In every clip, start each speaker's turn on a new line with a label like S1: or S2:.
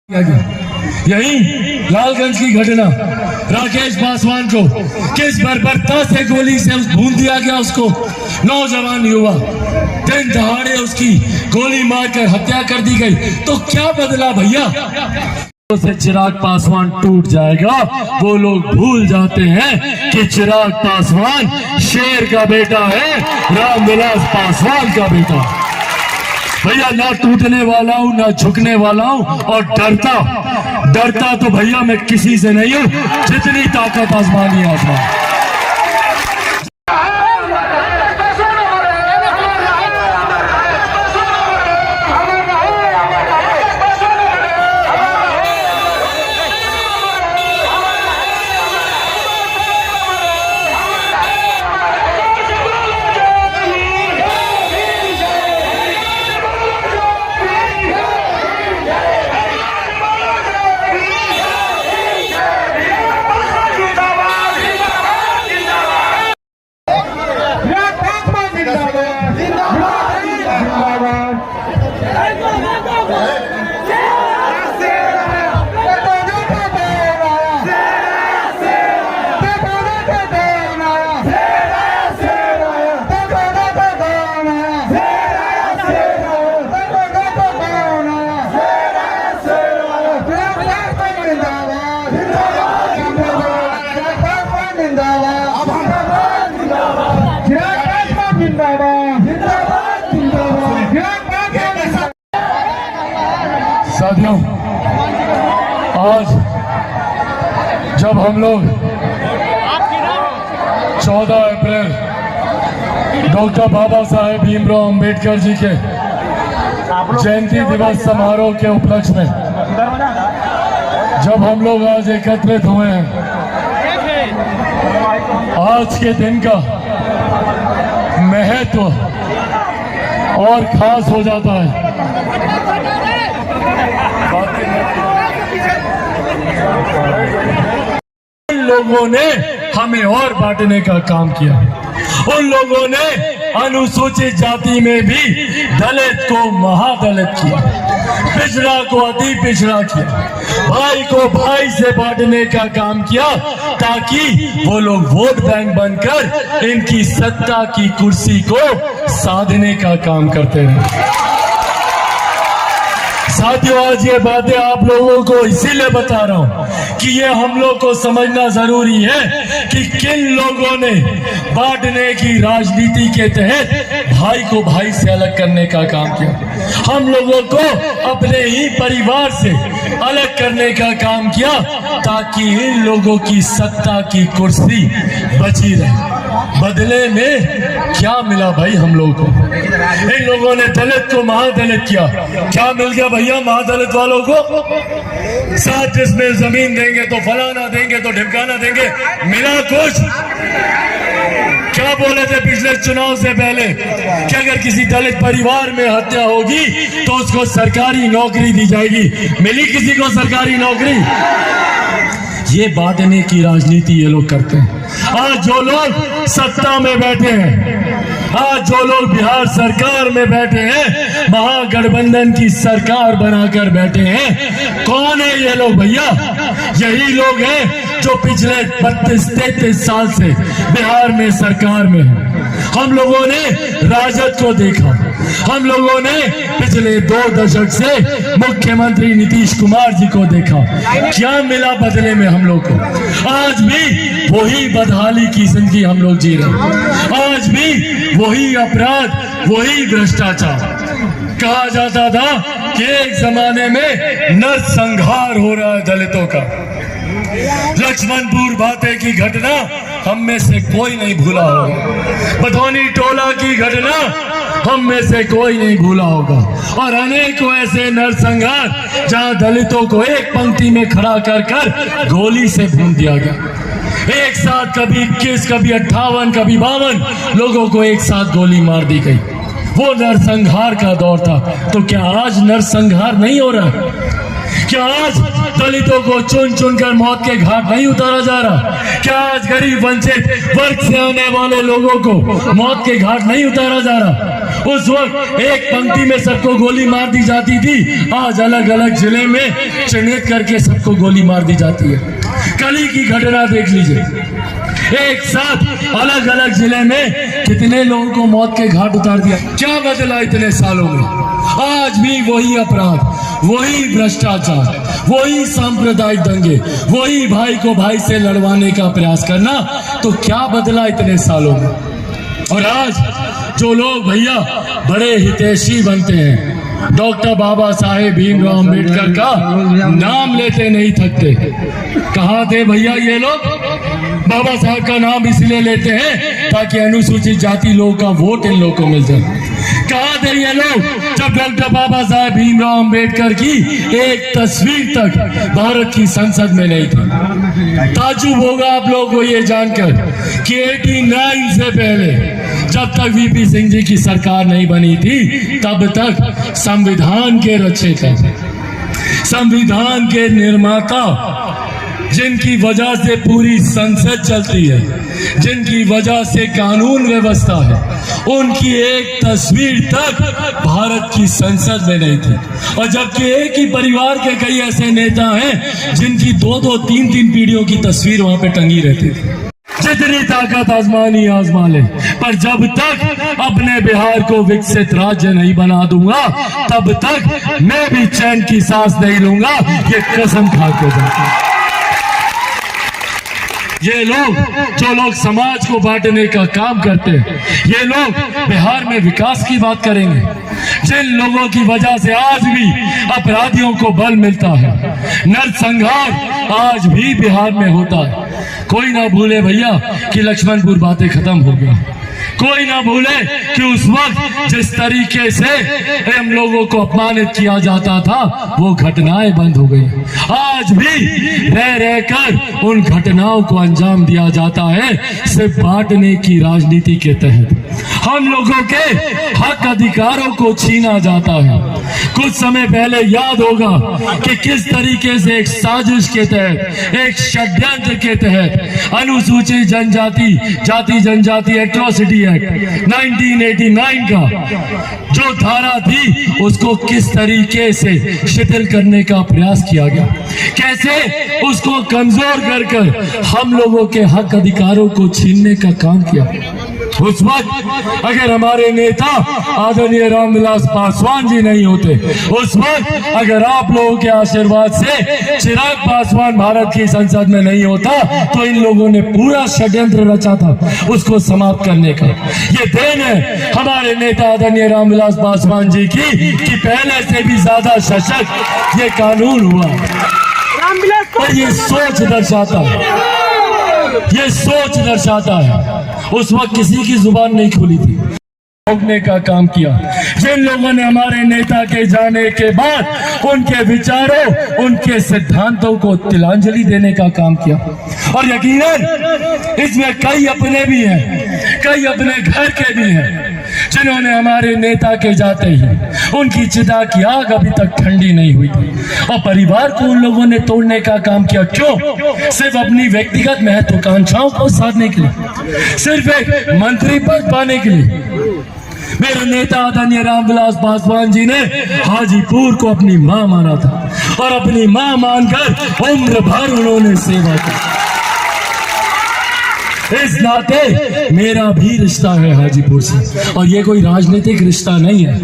S1: यही लालगंज की घटना, राकेश पासवान को किस बर्बरता से गोली से भून दिया गया। उसको नौजवान युवा दिन दहाड़े उसकी गोली मारकर हत्या कर दी गई। तो क्या बदला भैया? से चिराग पासवान टूट जाएगा। वो लोग भूल जाते हैं कि चिराग पासवान शेर का बेटा है, रामविलास पासवान का बेटा। भैया ना टूटने वाला हूं ना झुकने वाला हूं, और डरता तो भैया मैं किसी से नहीं हूं, जितनी ताकत आसमानी आसमान। साथियों, आज जब हम लोग 14 अप्रैल डॉक्टर बाबा साहेब भीमराव अंबेडकर जी के जयंती दिवस समारोह के उपलक्ष्य में जब हम लोग आज एकत्रित हुए हैं, आज के दिन का महत्व और खास हो जाता है। उन लोगों ने हमें और बांटने का काम किया। उन लोगों ने अनुसूचित जाति में भी दलित को महादलित किया, पिछड़ा को अति पिछड़ा किया, भाई को भाई से बांटने का काम किया, ताकि वो लोग वोट बैंक बनकर इनकी सत्ता की कुर्सी को साधने का काम करते रहे। साथियों, आज ये बातें आप लोगों को इसीलिए बता रहा हूं कि ये हम लोग को समझना जरूरी है कि किन लोगों ने बांटने की राजनीति के तहत भाई को भाई से अलग करने का काम किया। हम लोगों को अपने ही परिवार से अलग करने का काम किया, ताकि इन लोगों की सत्ता की कुर्सी बची रहे। बदले में क्या मिला भाई हम लोगों को? इन लोगों ने दलित को महादलित किया। क्या मिल गया भैया महादलित वालों को? 7 जिसमें जमीन देंगे तो फलाना देंगे तो ढिमकाना देंगे। मिला कुछ? क्या बोले थे पिछले चुनाव से पहले कि अगर किसी दलित परिवार में हत्या होगी तो उसको सरकारी नौकरी दी जाएगी। मिली किसी को सरकारी नौकरी? ये बांटने की राजनीति ये लोग करते हैं। आज जो लोग सत्ता में बैठे हैं, आज जो लोग बिहार सरकार में बैठे हैं, महागठबंधन की सरकार बनाकर बैठे हैं, कौन है ये लोग भैया? यही लोग हैं जो पिछले 32-33 साल से बिहार में सरकार में हैं। हम लोगों ने राजद को देखा, हम लोगों ने पिछले 2 दशक से मुख्यमंत्री नीतीश कुमार जी को देखा। क्या मिला बदले में हम लोग को? आज भी वही बदहाली की जिंदगी हम लोग जी रहे हैं। आज भी वही अपराध, वही भ्रष्टाचार। कहा जाता था कि एक जमाने में नरसंहार हो रहा है दलितों का। लक्ष्मणपुर बाते की घटना हम में से कोई नहीं भूला होगा। बधौनी टोला की घटना हम में से कोई नहीं भूला होगा। और अनेकों ऐसे नरसंहार जहां दलितों को एक पंक्ति में खड़ा कर गोली से भून दिया गया। एक साथ कभी 21, कभी 58, कभी 52 लोगों को एक साथ गोली मार दी गई। वो नरसंहार का दौर था। तो क्या आज नरसंहार नहीं हो रहा? क्या आज दलितों को चुन चुन कर मौत के घाट नहीं उतारा जा रहा? क्या आज गरीब वंचित वर्ग से आने वाले लोगों को मौत के घाट नहीं उतारा जा रहा? उस वक्त एक पंक्ति में सबको गोली मार दी जाती थी, आज अलग अलग जिले में चिन्हित करके सबको गोली मार दी जाती है। कल ही की घटना देख लीजिए, एक साथ अलग अलग जिले में कितने लोगों को मौत के घाट उतार दिया। क्या बदला इतने सालों में? आज भी वही अपराध, वही भ्रष्टाचार, वही सांप्रदायिक दंगे, वही भाई को भाई से लड़वाने का प्रयास करना। तो क्या बदला इतने सालों में? और आज जो लोग भैया बड़े हितैषी बनते हैं, डॉक्टर बाबा साहेब भीमराव अम्बेडकर का नाम लेते नहीं थकते। कहाँ थे भैया ये लोग? बाबा साहब का नाम इसलिए लेते हैं ताकि अनुसूचित जाति लोगों का वोट इन लोगों को मिल जाए। कहाँ थे ये लोग जब डॉक्टर बाबा साहेब भीमराव अम्बेडकर की एक तस्वीर तक भारत की संसद में नहीं थी? ताज्जुब होगा आप लोगों को ये जानकर कि 89 से पहले जब तक वीपी सिंह जी की सरकार नहीं बनी थी, तब तक संविधान के रचयिता, संविधान के निर्माता, जिनकी वजह से पूरी संसद चलती है, जिनकी वजह से कानून व्यवस्था है, उनकी एक तस्वीर तक भारत की संसद में नहीं थी। और जबकि एक ही परिवार के कई ऐसे नेता हैं जिनकी 2-2, 3-3 पीढ़ियों की तस्वीर वहां पे टंगी रहती थी। जितनी ताकत आजमानी आजमा ले, पर जब तक अपने बिहार को विकसित राज्य नहीं बना दूंगा, तब तक मैं भी चैन की सांस नहीं लूंगा, ये कसम खा के जाता हूं। ये लोग जो लोग समाज को बांटने का काम करते हैं, ये लोग बिहार में विकास की बात करेंगे? जिन लोगों की वजह से आज भी अपराधियों को बल मिलता है, नरसंहार आज भी बिहार में होता है। कोई ना भूले भैया कि लक्ष्मणपुर बातें खत्म हो गया। कोई ना भूले कि उस वक्त जिस तरीके से हम लोगों को अपमानित किया जाता था, वो घटनाएं बंद हो गई। आज भी रह रहकर उन घटनाओं को अंजाम दिया जाता है, सिर्फ बांटने की राजनीति के तहत। हम लोगों के हक अधिकारों को छीना जाता है। कुछ समय पहले याद होगा कि किस तरीके से एक साजिश के तहत, एक षड्यंत्र के तहत अनुसूचित जनजाति, जाति जनजाति एट्रोसिटी एक्ट 1989 का जो धारा थी, उसको किस तरीके से शिथिल करने का प्रयास किया गया, कैसे उसको कमजोर कर कर हम लोगों के हक अधिकारों को छीनने का काम किया। उस वक्त अगर हमारे नेता आदरणीय रामविलास पासवान जी नहीं होते, उस वक्त अगर आप लोगों के आशीर्वाद से चिराग पासवान भारत की संसद में नहीं होता, तो इन लोगों ने पूरा षड्यंत्र रचा था उसको समाप्त करने का। ये देन है हमारे नेता आदरणीय रामविलास पासवान जी की कि पहले से भी ज्यादा सशक्त ये कानून हुआ। और ये सोच दर्शाता है, ये सोच दर्शाता है उस वक्त किसी की जुबान नहीं खुली थी, रोकने का काम किया। जिन लोगों ने हमारे नेता के जाने के बाद उनके विचारों, उनके सिद्धांतों को तिलांजलि देने का काम किया। और यकीनन इसमें कई अपने भी हैं, कई अपने घर के भी हैं, जिन्होंने हमारे नेता के जाते ही उनकी चिता की आग अभी तक ठंडी नहीं हुई थी और परिवार को उन लोगों ने तोड़ने का काम किया। क्यों? सिर्फ अपनी व्यक्तिगत महत्वाकांक्षाओं को साधने के लिए, सिर्फ एक मंत्री पद पाने के लिए। मेरे नेता आदरणीय रामविलास पासवान जी ने हाजीपुर को अपनी मां माना था और अपनी मां मानकर उम्र भर उन्होंने सेवा की। इस नाते मेरा भी रिश्ता है हाजीपुर से, और ये कोई राजनीतिक रिश्ता नहीं है,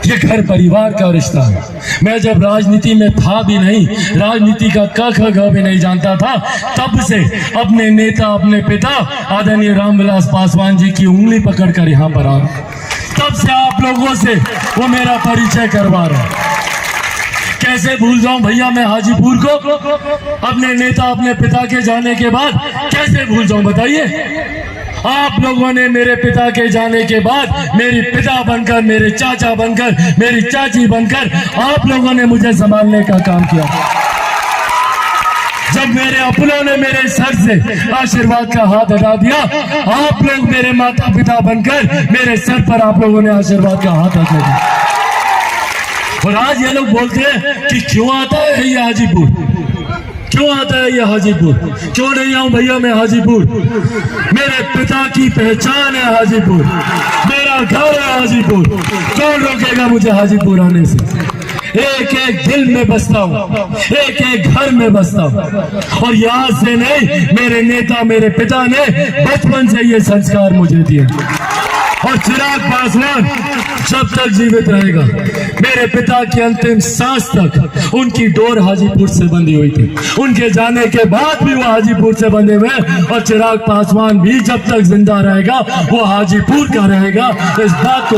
S1: ये घर परिवार का रिश्ता है। मैं जब राजनीति में था भी नहीं, राजनीति का क ख ग भी नहीं जानता था, तब से अपने नेता, अपने पिता आदरणीय रामविलास पासवान जी की उंगली पकड़कर यहाँ पर आ, तब से आप लोगों से वो मेरा परिचय करवा रहा हूं। कैसे भूल जाऊं भैया मैं हाजीपुर को, अपने नेता, अपने पिता के जाने के बाद कैसे भूल जाऊं बताइए। आप लोगों ने मेरे पिता के जाने के बाद मेरी पिता बनकर, मेरे चाचा बनकर, मेरी चाची बनकर आप लोगों ने मुझे संभालने का काम किया। जब मेरे अपनों ने मेरे सर से आशीर्वाद का हाथ हटा दिया, आप लोग मेरे माता पिता बनकर मेरे सर पर आप लोगों ने आशीर्वाद का हाथ हटा दिया। और आज ये लोग बोलते हैं कि क्यों आता है ये हाजीपुर, क्यों आता है ये हाजीपुर? क्यों नहीं आऊं भैया मैं हाजीपुर? मेरे पिता की पहचान है हाजीपुर, मेरा मेरा घर है हाजीपुर, कौन रोकेगा मुझे हाजीपुर आने से। एक एक दिल में बसता हूँ, एक एक घर में बसता हूँ। और याद से नहीं, मेरे नेता मेरे पिता ने बचपन से ये संस्कार मुझे दिए। और चिराग पासवान जब तक जीवित रहेगा, मेरे पिता की अंतिम सांस तक उनकी डोर हाजीपुर से बंधी हुई थी। उनके जाने के बाद भी वो हाजीपुर से बंधे हुए, और चिराग पासवान भी जब तक जिंदा रहेगा वो हाजीपुर का रहेगा। इस बात को